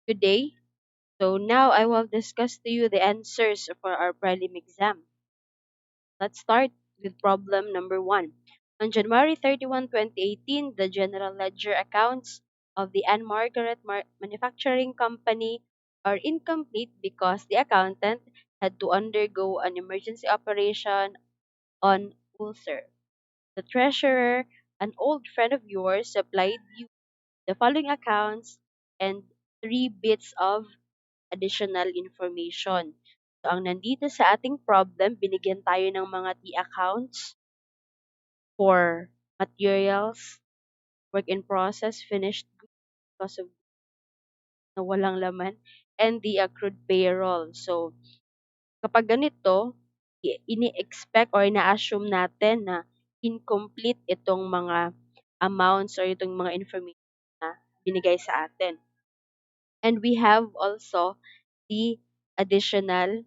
Good day. So now I will discuss to you the answers for our prelim exam. Let's start with problem number 1. On January 31, 2018, the general ledger accounts of the Anne Margaret Manufacturing Company are incomplete because the accountant had to undergo an emergency operation on ulcer. The treasurer, an old friend of yours, supplied you the following accounts and 3 bits of additional information. So, ang nandito sa ating problem, binigyan tayo ng mga T-accounts for materials, work in process, finished goods, cost of goods na walang laman, and the accrued payroll. So, kapag ganito, ini-expect or ina-assume natin na incomplete itong mga amounts or itong mga information na binigay sa atin. And we have also the additional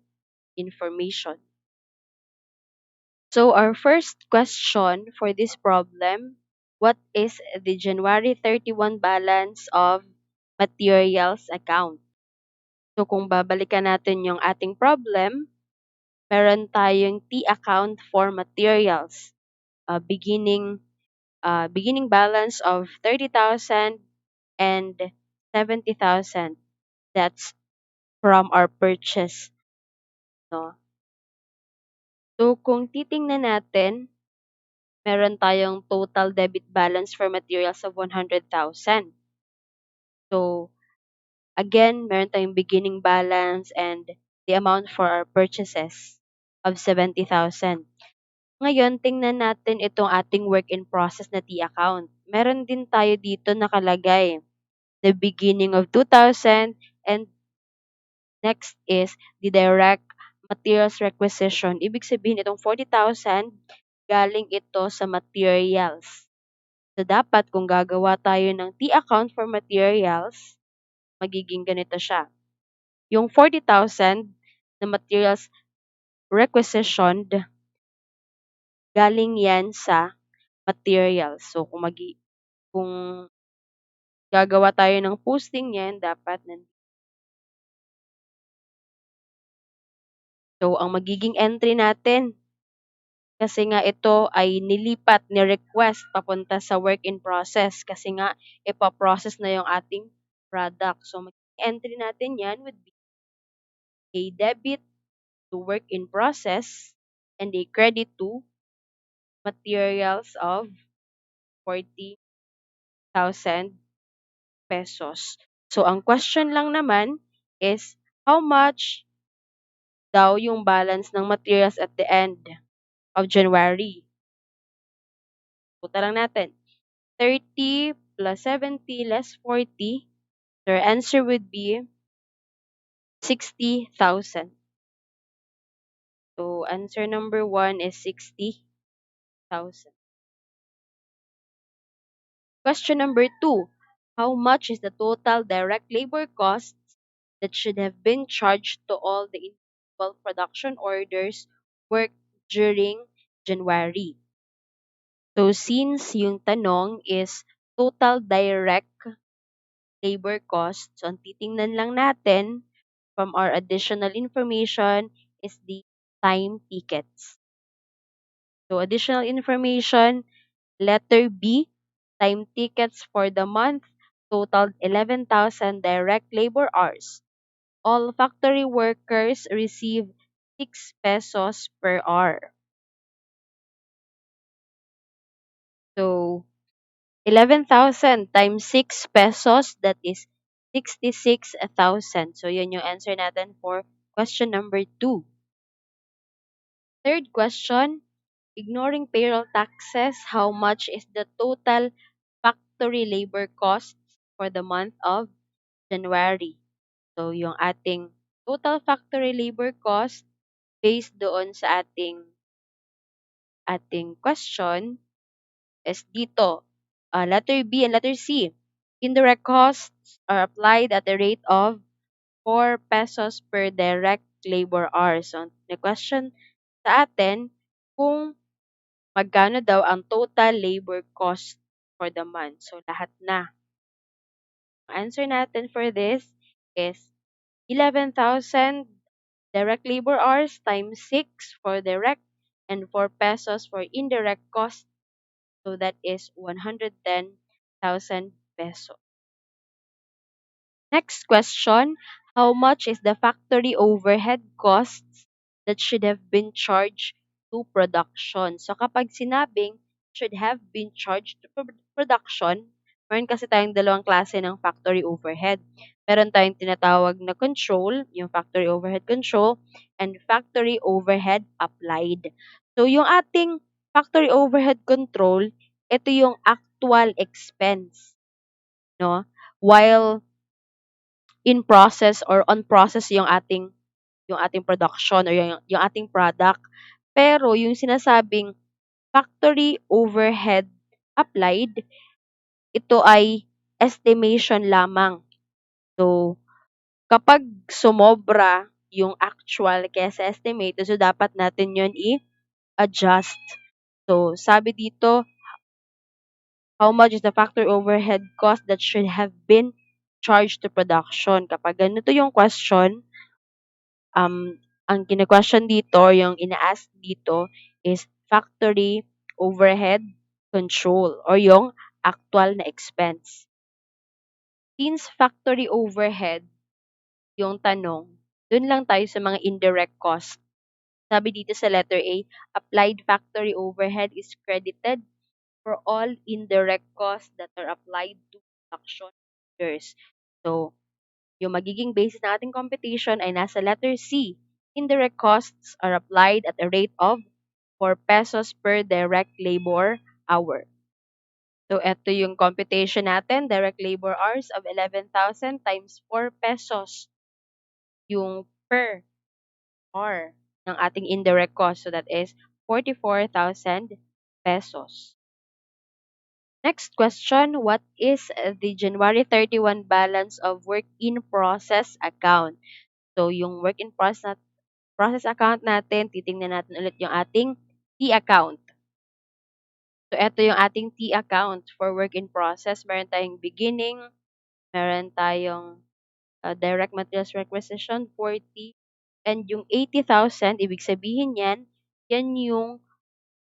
information. So our first question for this problem, what is the January 31 balance of materials account? So kung babalikan natin yung ating problem, meron tayong T account for materials. Beginning balance of 30,000 and 70,000. That's from our purchase, no? So kung titingnan natin, meron tayong total debit balance for materials of 100,000. So, again, meron tayong beginning balance and the amount for our purchases of 70,000. Ngayon, tingnan natin itong ating work in process na T account. Meron din tayo dito nakalagay the beginning of 2,000 and next is the direct materials requisition. Ibig sabihin itong 40,000 galing ito sa materials. So, dapat kung gagawa tayo ng T-account for materials, magiging ganito siya. Yung 40,000 na materials requisitioned, galing yan sa materials. So, kung gagawa tayo ng posting yan, dapat So, ang magiging entry natin, kasi nga ito ay nilipat, ni-request papunta sa work in process kasi nga ipa-process na yung ating product. So, magiging entry natin yan would be a debit to work in process and a credit to materials of 40,000 pesos. So, ang question lang naman is how much daw yung balance ng materials at the end of January? Puta lang natin. 30 plus 70 less 40. So, our answer would be 60,000. So, answer number 1 is 60,000. Question number 2. How much is the total direct labor costs that should have been charged to all the individual production orders worked during January? So, since yung tanong is total direct labor costs, so ang titingnan lang natin from our additional information is the time tickets. So, additional information, letter B, time tickets for the month totaled 11,000 direct labor hours. All factory workers receive 6 pesos per hour. So, 11,000 times 6 pesos, that is 66,000. So, yun yung answer natin for question number 2. Third question, ignoring payroll taxes, how much is the total factory labor costs for the month of January? So, yung ating total factory labor cost based doon sa ating question is dito. Letter B and letter C. Indirect costs are applied at a rate of 4 pesos per direct labor hour. So, the question sa atin, kung magkano daw ang total labor cost for the month. So, lahat na. Ang answer natin for this is 11,000 direct labor hours times 6 for direct and 4 pesos for indirect cost. So that is 110,000 pesos. Next question, how much is the factory overhead costs that should have been charged to production? So kapag sinabing should have been charged to production, meron kasi tayong dalawang klase ng factory overhead. Meron tayong tinatawag na control, yung factory overhead control, and factory overhead applied. So yung ating factory overhead control, ito yung actual expense, no? While in process or on process yung ating production or yung ating product. Pero yung sinasabing factory overhead applied, ito ay estimation lamang. So, kapag sumobra yung actual kaysa estimate, so dapat natin yun i-adjust. So, sabi dito, how much is the factory overhead cost that should have been charged to production? Kapag ganito yung question, ang kine-question dito, yung ina-ask dito is factory overhead control or yung actual na expense. Since factory overhead yung tanong, dun lang tayo sa mga indirect cost. Sabi dito sa letter A, applied factory overhead is credited for all indirect costs that are applied to production orders. So, yung magiging basis ng ating computation ay nasa letter C. Indirect costs are applied at a rate of 4 pesos per direct labor hour. So, ito yung computation natin. Direct labor hours of 11,000 times 4 pesos yung per hour ng ating indirect cost. So, that is 44,000 pesos. Next question, what is the January 31 balance of work in process account? So, yung work in process account natin, titingnan natin ulit yung ating T account. So, ito yung ating T account for work in process. Meron tayong beginning, meron tayong direct materials requisition, 40, and yung 80,000, ibig sabihin yan yung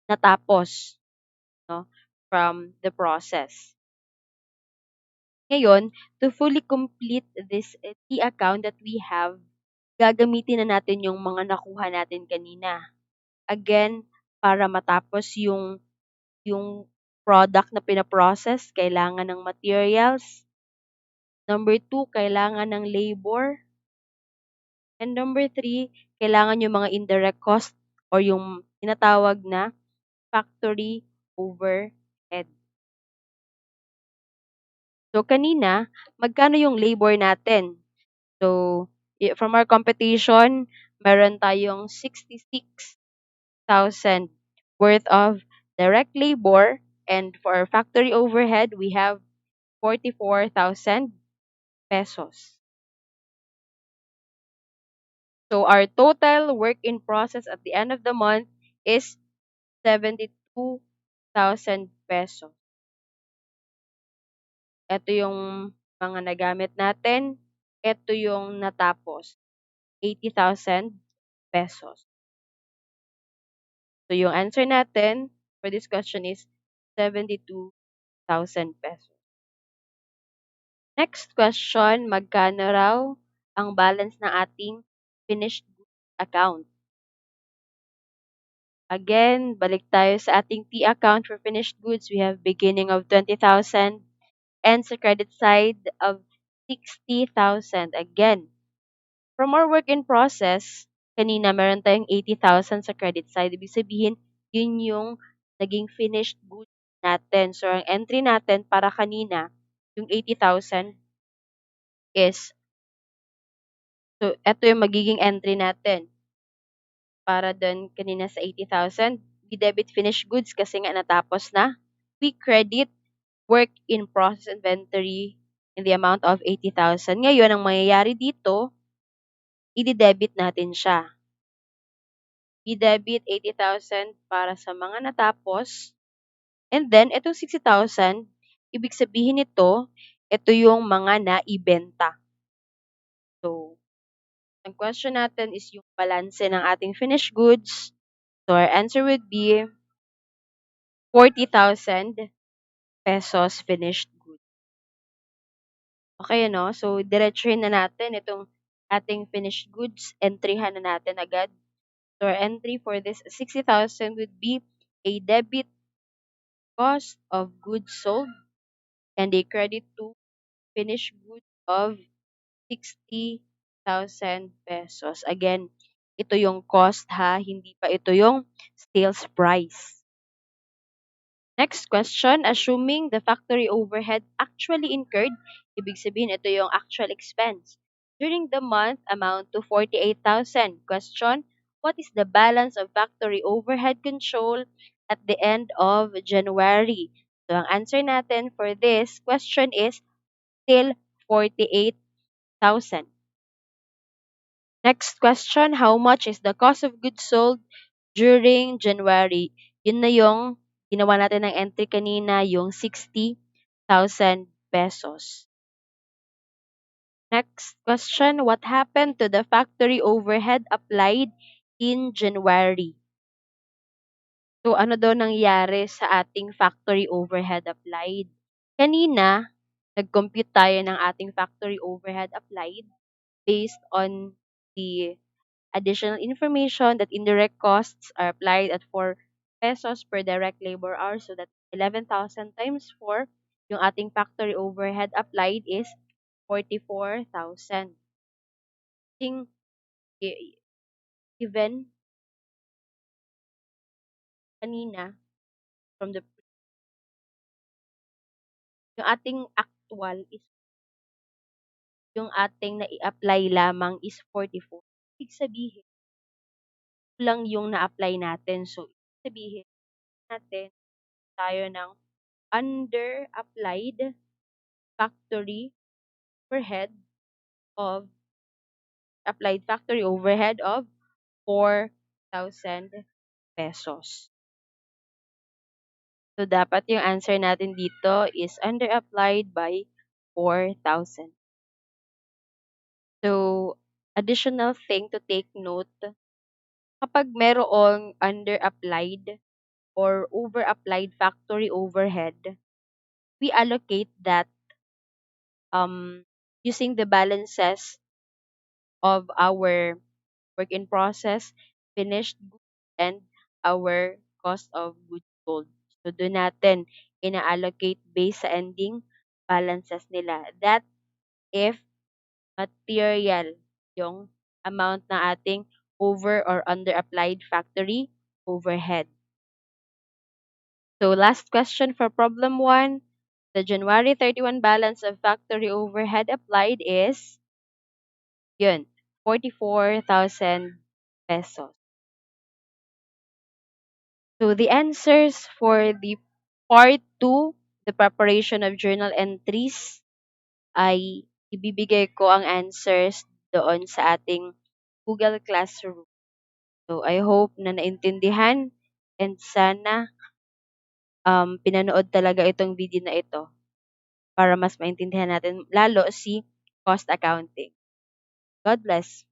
natapos, no, from the process. Ngayon, to fully complete this T account that we have, gagamitin na natin yung mga nakuha natin kanina. Again, para matapos yung product na pina-process, kailangan ng materials. Number 2, kailangan ng labor. And number 3, kailangan yung mga indirect cost or yung tinatawag na factory overhead. So, kanina, magkano yung labor natin? So, from our computation, meron tayong 66,000 worth of direct labor, and for our factory overhead, we have 44,000 pesos. So, our total work in process at the end of the month is 72,000 pesos. Ito yung mga nagamit natin. Ito yung natapos, 80,000 pesos. So, yung answer natin for this question is 72,000 pesos. Next question, magkano raw ang balance ng ating finished goods account? Again, balik tayo sa ating T account for finished goods. We have beginning of 20,000 and sa credit side of 60,000. Again, from our work in process, kanina meron tayong 80,000 sa credit side. Ibig sabihin, yun yung naging finished goods natin. So, ang entry natin para kanina, yung 80,000 is, so, ito yung magiging entry natin. Para doon kanina sa 80,000, we debit finished goods kasi nga natapos na. We credit work in process inventory in the amount of 80,000. Ngayon, ang mangyayari dito, i-debit natin siya. I-debit 80,000 para sa mga natapos. And then, itong 60,000, ibig sabihin nito, ito yung mga naibenta. Ang question natin is yung balanse ng ating finished goods. So our answer would be 40,000 pesos finished goods. Okay, ano? So diretsuhin na natin itong ating finished goods. Entryhan na natin agad. So our entry for this 60,000 would be a debit cost of goods sold and a credit to finished goods of 60,000 pesos. Again, ito yung cost ha, hindi pa ito yung sales price. Next question, assuming the factory overhead actually incurred, ibig sabihin ito yung actual expense. During the month amount to 48,000. Question, what is the balance of factory overhead control at the end of January? So ang answer natin for this question is still 48,000. Next question, how much is the cost of goods sold during January? Yun na yung ginawa natin ng entry kanina, yung 60,000 pesos. Next question, what happened to the factory overhead applied in January? So, ano daw nangyari sa ating factory overhead applied? Kanina, nag-compute tayo ng ating factory overhead applied based on the additional information that indirect costs are applied at 4 pesos per direct labor hour. So that 11,000 times 4, yung ating factory overhead applied is 44,000. Ting given kanina from yung ating actual is yung ating na-i-apply lamang is 44. Ibig sabihin, lang yung na-apply natin. So, ibig sabihin natin tayo ng under-applied factory overhead of factory overhead of 4,000 pesos. So, dapat yung answer natin dito is under-applied by 4,000. So, additional thing to take note, kapag merong under-applied or over-applied factory overhead, we allocate that using the balances of our work in process, finished goods, and our cost of goods sold. So, doon natin ina-allocate based sa ending balances nila. That if material yung amount na ating over or under applied factory overhead. So, last question for problem 1. The January 31 balance of factory overhead applied is yun, 44,000 pesos. So, the answers for the part 2, the preparation of journal entries, ay ibibigay ko ang answers doon sa ating Google Classroom. So, I hope na naintindihan and sana pinanood talaga itong video na ito para mas maintindihan natin lalo si cost accounting. God bless.